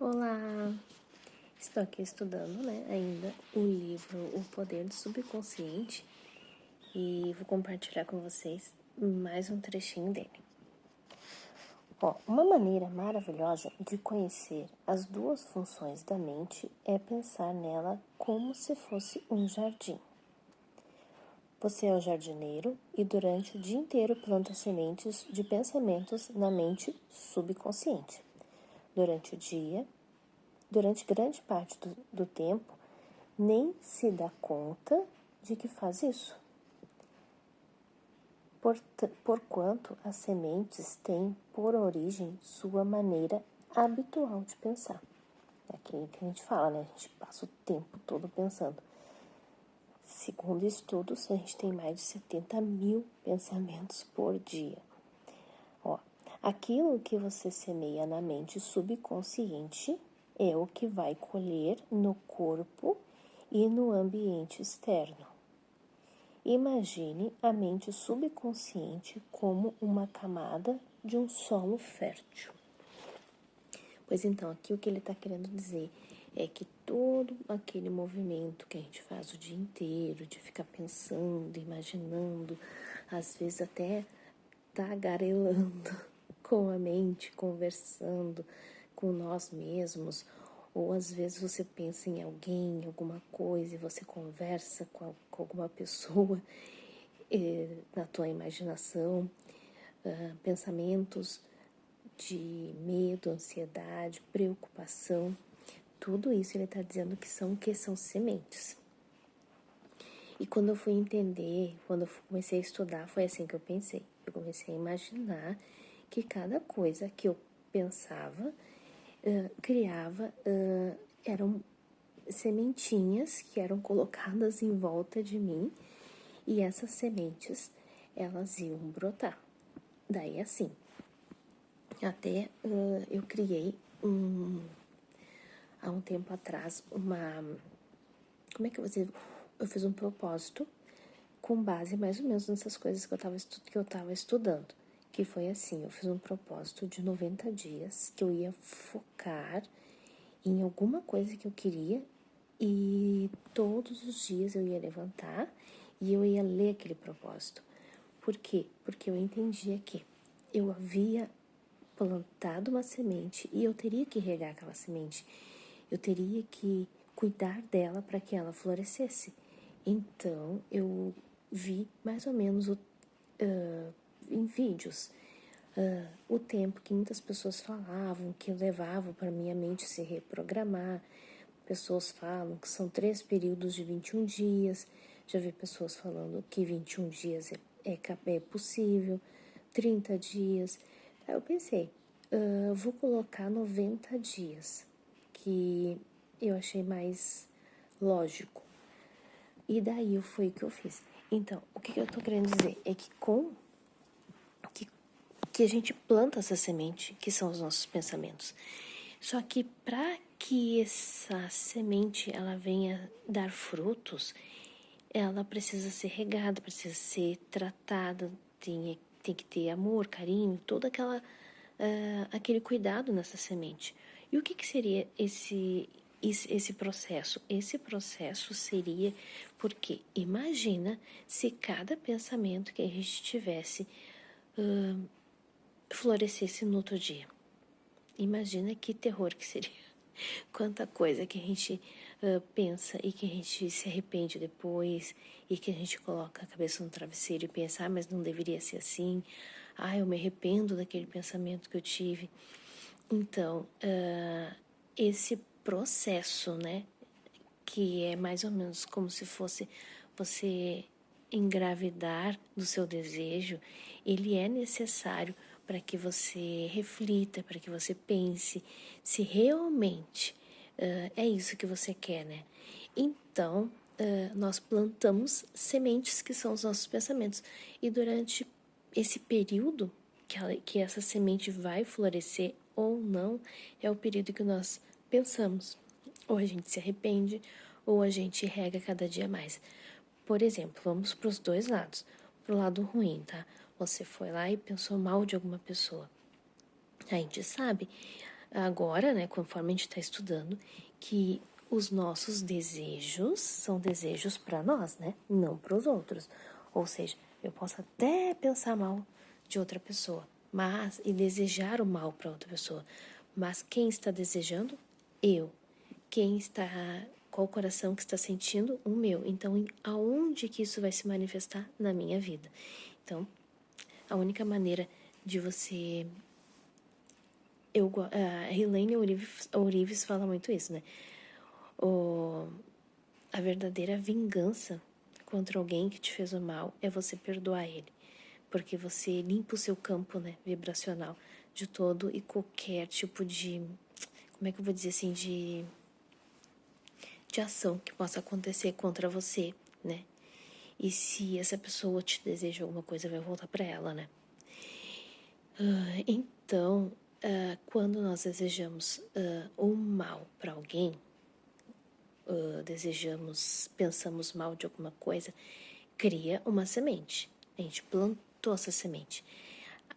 Olá! Estou aqui estudando, ainda o livro O Poder do Subconsciente e vou compartilhar com vocês mais um trechinho dele. Uma maneira maravilhosa de conhecer as duas funções da mente é pensar nela como se fosse um jardim. Você é o jardineiro e durante o dia inteiro planta sementes de pensamentos na mente subconsciente. Durante grande parte do tempo, nem se dá conta de que faz isso. Porquanto as sementes têm por origem sua maneira habitual de pensar. É aquilo que a gente fala, A gente passa o tempo todo pensando. Segundo estudos, a gente tem mais de 70 mil pensamentos por dia. Aquilo que você semeia na mente subconsciente é o que vai colher no corpo e no ambiente externo. Imagine a mente subconsciente como uma camada de um solo fértil. Pois então, aqui o que ele está querendo dizer é que todo aquele movimento que a gente faz o dia inteiro, de ficar pensando, imaginando, às vezes até tagarelando com a mente, conversando com nós mesmos, ou às vezes você pensa em alguém, em alguma coisa, e você conversa com alguma pessoa na tua imaginação, pensamentos de medo, ansiedade, preocupação, tudo isso ele está dizendo que são sementes. E quando eu fui entender, quando eu comecei a estudar, foi assim que eu pensei. Eu comecei a imaginar que cada coisa que eu pensava, criava, eram sementinhas que eram colocadas em volta de mim e essas sementes, elas iam brotar. Daí assim, até eu criei há um tempo atrás como é que eu vou dizer? Eu fiz um propósito com base mais ou menos nessas coisas que eu estava estudando. Que foi assim, eu fiz um propósito de 90 dias que eu ia focar em alguma coisa que eu queria e todos os dias eu ia levantar e eu ia ler aquele propósito. Por quê? Porque eu entendia que eu havia plantado uma semente e eu teria que regar aquela semente. Eu teria que cuidar dela para que ela florescesse. Então, eu vi mais ou menos em vídeos o tempo que muitas pessoas falavam, que levavam para minha mente se reprogramar. Pessoas falam que são 3 períodos de 21 dias. Já vi pessoas falando que 21 dias é possível, 30 dias. Aí eu pensei, vou colocar 90 dias, que eu achei mais lógico. E daí foi o que eu fiz. Então, o que eu tô querendo dizer é que que a gente planta essa semente, que são os nossos pensamentos. Só que para que essa semente ela venha dar frutos, ela precisa ser regada, precisa ser tratada, tem que ter amor, carinho, todo aquele cuidado nessa semente. E o que seria esse processo? Esse processo seria porque imagina se cada pensamento que a gente tivesse florescesse no outro dia. Imagina que terror que seria. Quanta coisa que a gente pensa e que a gente se arrepende depois e que a gente coloca a cabeça no travesseiro e pensa, mas não deveria ser assim. Eu me arrependo daquele pensamento que eu tive. Então, esse processo, que é mais ou menos como se fosse você engravidar do seu desejo, ele é necessário para que você reflita, para que você pense se realmente é isso que você quer, Então, nós plantamos sementes que são os nossos pensamentos. E durante esse período que essa semente vai florescer ou não, é o período que nós pensamos. Ou a gente se arrepende, ou a gente rega cada dia mais. Por exemplo, vamos para os dois lados. Para o lado ruim, tá? Você foi lá e pensou mal de alguma pessoa. A gente sabe agora, né, conforme a gente está estudando, que os nossos desejos são desejos para nós, né, não para os outros. Ou seja, eu posso até pensar mal de outra pessoa, e desejar o mal para outra pessoa, mas quem está desejando? Eu. Quem está, qual o coração que está sentindo? O meu. Então, aonde que isso vai se manifestar na minha vida? Então, a única maneira de você... a Helene Ourives fala muito isso, né? A verdadeira vingança contra alguém que te fez o mal é você perdoar ele. Porque você limpa o seu campo, né, vibracional de todo e qualquer tipo de... Como é que eu vou dizer assim? De ação que possa acontecer contra você, né? E se essa pessoa te deseja alguma coisa, vai voltar para ela, né? Então, quando nós desejamos o mal para alguém, pensamos mal de alguma coisa, cria uma semente. A gente plantou essa semente.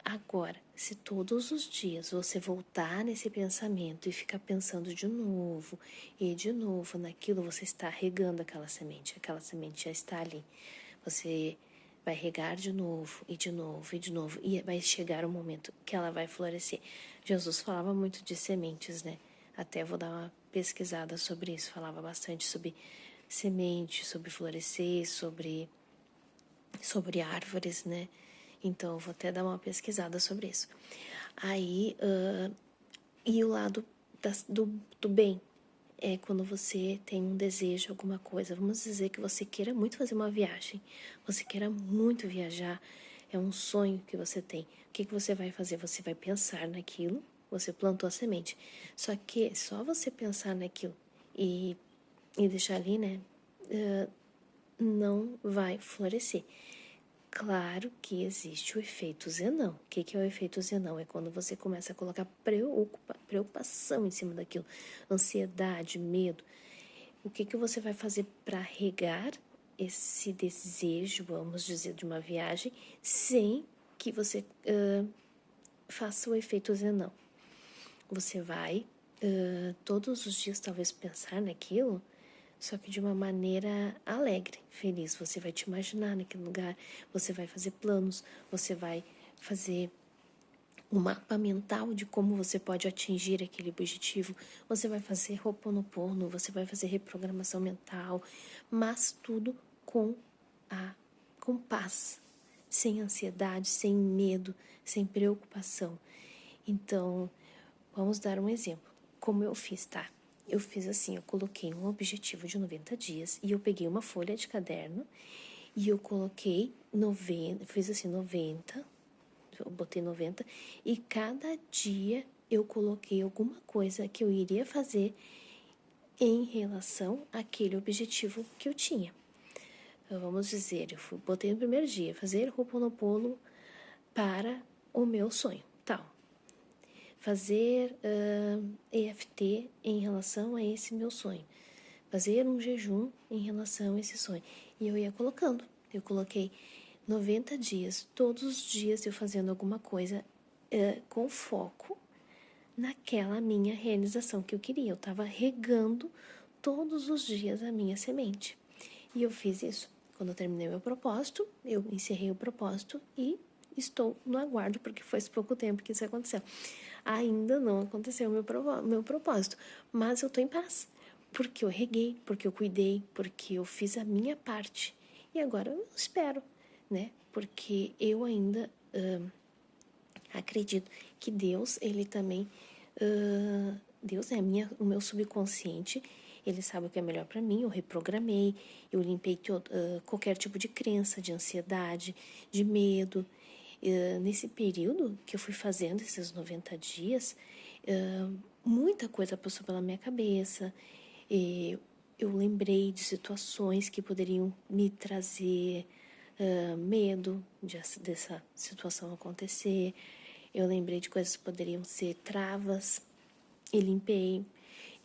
Agora, se todos os dias você voltar nesse pensamento e ficar pensando de novo e de novo naquilo, você está regando aquela semente já está ali. Você vai regar de novo e de novo e de novo, e vai chegar um momento que ela vai florescer. Jesus falava muito de sementes, né? Até vou dar uma pesquisada sobre isso, falava bastante sobre semente, sobre florescer, sobre árvores, né? Então, eu vou até dar uma pesquisada sobre isso. Aí, e o lado do bem é quando você tem um desejo, alguma coisa. Vamos dizer que você queira muito fazer uma viagem, você queira muito viajar, é um sonho que você tem. O que você vai fazer? Você vai pensar naquilo, você plantou a semente. Só que só você pensar naquilo e deixar ali, né, não vai florescer. Claro que existe o efeito Zenão. O que é o efeito Zenão? É quando você começa a colocar preocupação em cima daquilo, ansiedade, medo. O que você vai fazer para regar esse desejo, vamos dizer, de uma viagem, sem que você faça o efeito Zenão? Você vai todos os dias talvez pensar naquilo, só que de uma maneira alegre, feliz. Você vai te imaginar naquele lugar, você vai fazer planos, você vai fazer um mapa mental de como você pode atingir aquele objetivo, você vai fazer Ho'oponopono, você vai fazer reprogramação mental, mas tudo com paz, sem ansiedade, sem medo, sem preocupação. Então, vamos dar um exemplo. Como eu fiz, tá? Eu fiz assim, eu coloquei um objetivo de 90 dias e eu peguei uma folha de caderno e eu coloquei 90, fiz assim 90, eu botei 90 e cada dia eu coloquei alguma coisa que eu iria fazer em relação àquele objetivo que eu tinha. Então, vamos dizer, botei no primeiro dia, fazer Ho'oponopono para o meu sonho, tal. Fazer EFT em relação a esse meu sonho. Fazer um jejum em relação a esse sonho. E eu ia colocando. Eu coloquei 90 dias, todos os dias eu fazendo alguma coisa com foco naquela minha realização que eu queria. Eu estava regando todos os dias a minha semente. E eu fiz isso. Quando eu terminei meu propósito, eu encerrei o propósito e estou no aguardo, porque faz pouco tempo que isso aconteceu. Ainda não aconteceu o meu propósito, mas eu estou em paz, porque eu reguei, porque eu cuidei, porque eu fiz a minha parte. E agora eu espero, né? Porque eu ainda acredito que Deus, ele também... Deus é o meu subconsciente, ele sabe o que é melhor para mim. Eu reprogramei, eu limpei qualquer tipo de crença, de ansiedade, de medo. Nesse período que eu fui fazendo esses 90 dias, muita coisa passou pela minha cabeça. Eu lembrei de situações que poderiam me trazer medo dessa situação acontecer. Eu lembrei de coisas que poderiam ser travas e limpei.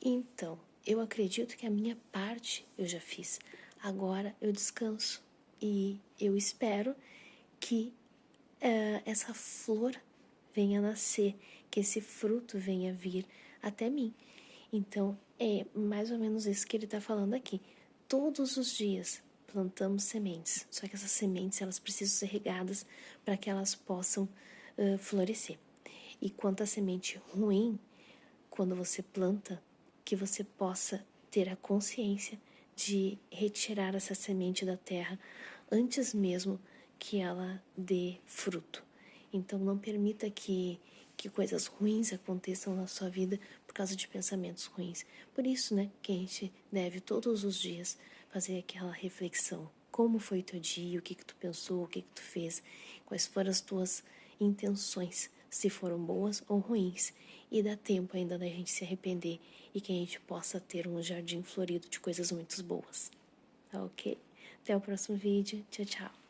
Então, eu acredito que a minha parte eu já fiz. Agora eu descanso e eu espero que essa flor venha nascer, que esse fruto venha vir até mim. Então, é mais ou menos isso que ele está falando aqui. Todos os dias plantamos sementes, só que essas sementes elas precisam ser regadas para que elas possam florescer. E quanto à semente ruim, quando você planta, que você possa ter a consciência de retirar essa semente da terra antes mesmo que ela dê fruto. Então, não permita que coisas ruins aconteçam na sua vida por causa de pensamentos ruins. Por isso, né, que a gente deve todos os dias fazer aquela reflexão. Como foi o teu dia? O que tu pensou? O que tu fez? Quais foram as tuas intenções? Se foram boas ou ruins? E dá tempo ainda da gente se arrepender e que a gente possa ter um jardim florido de coisas muito boas. Tá ok? Até o próximo vídeo. Tchau, tchau.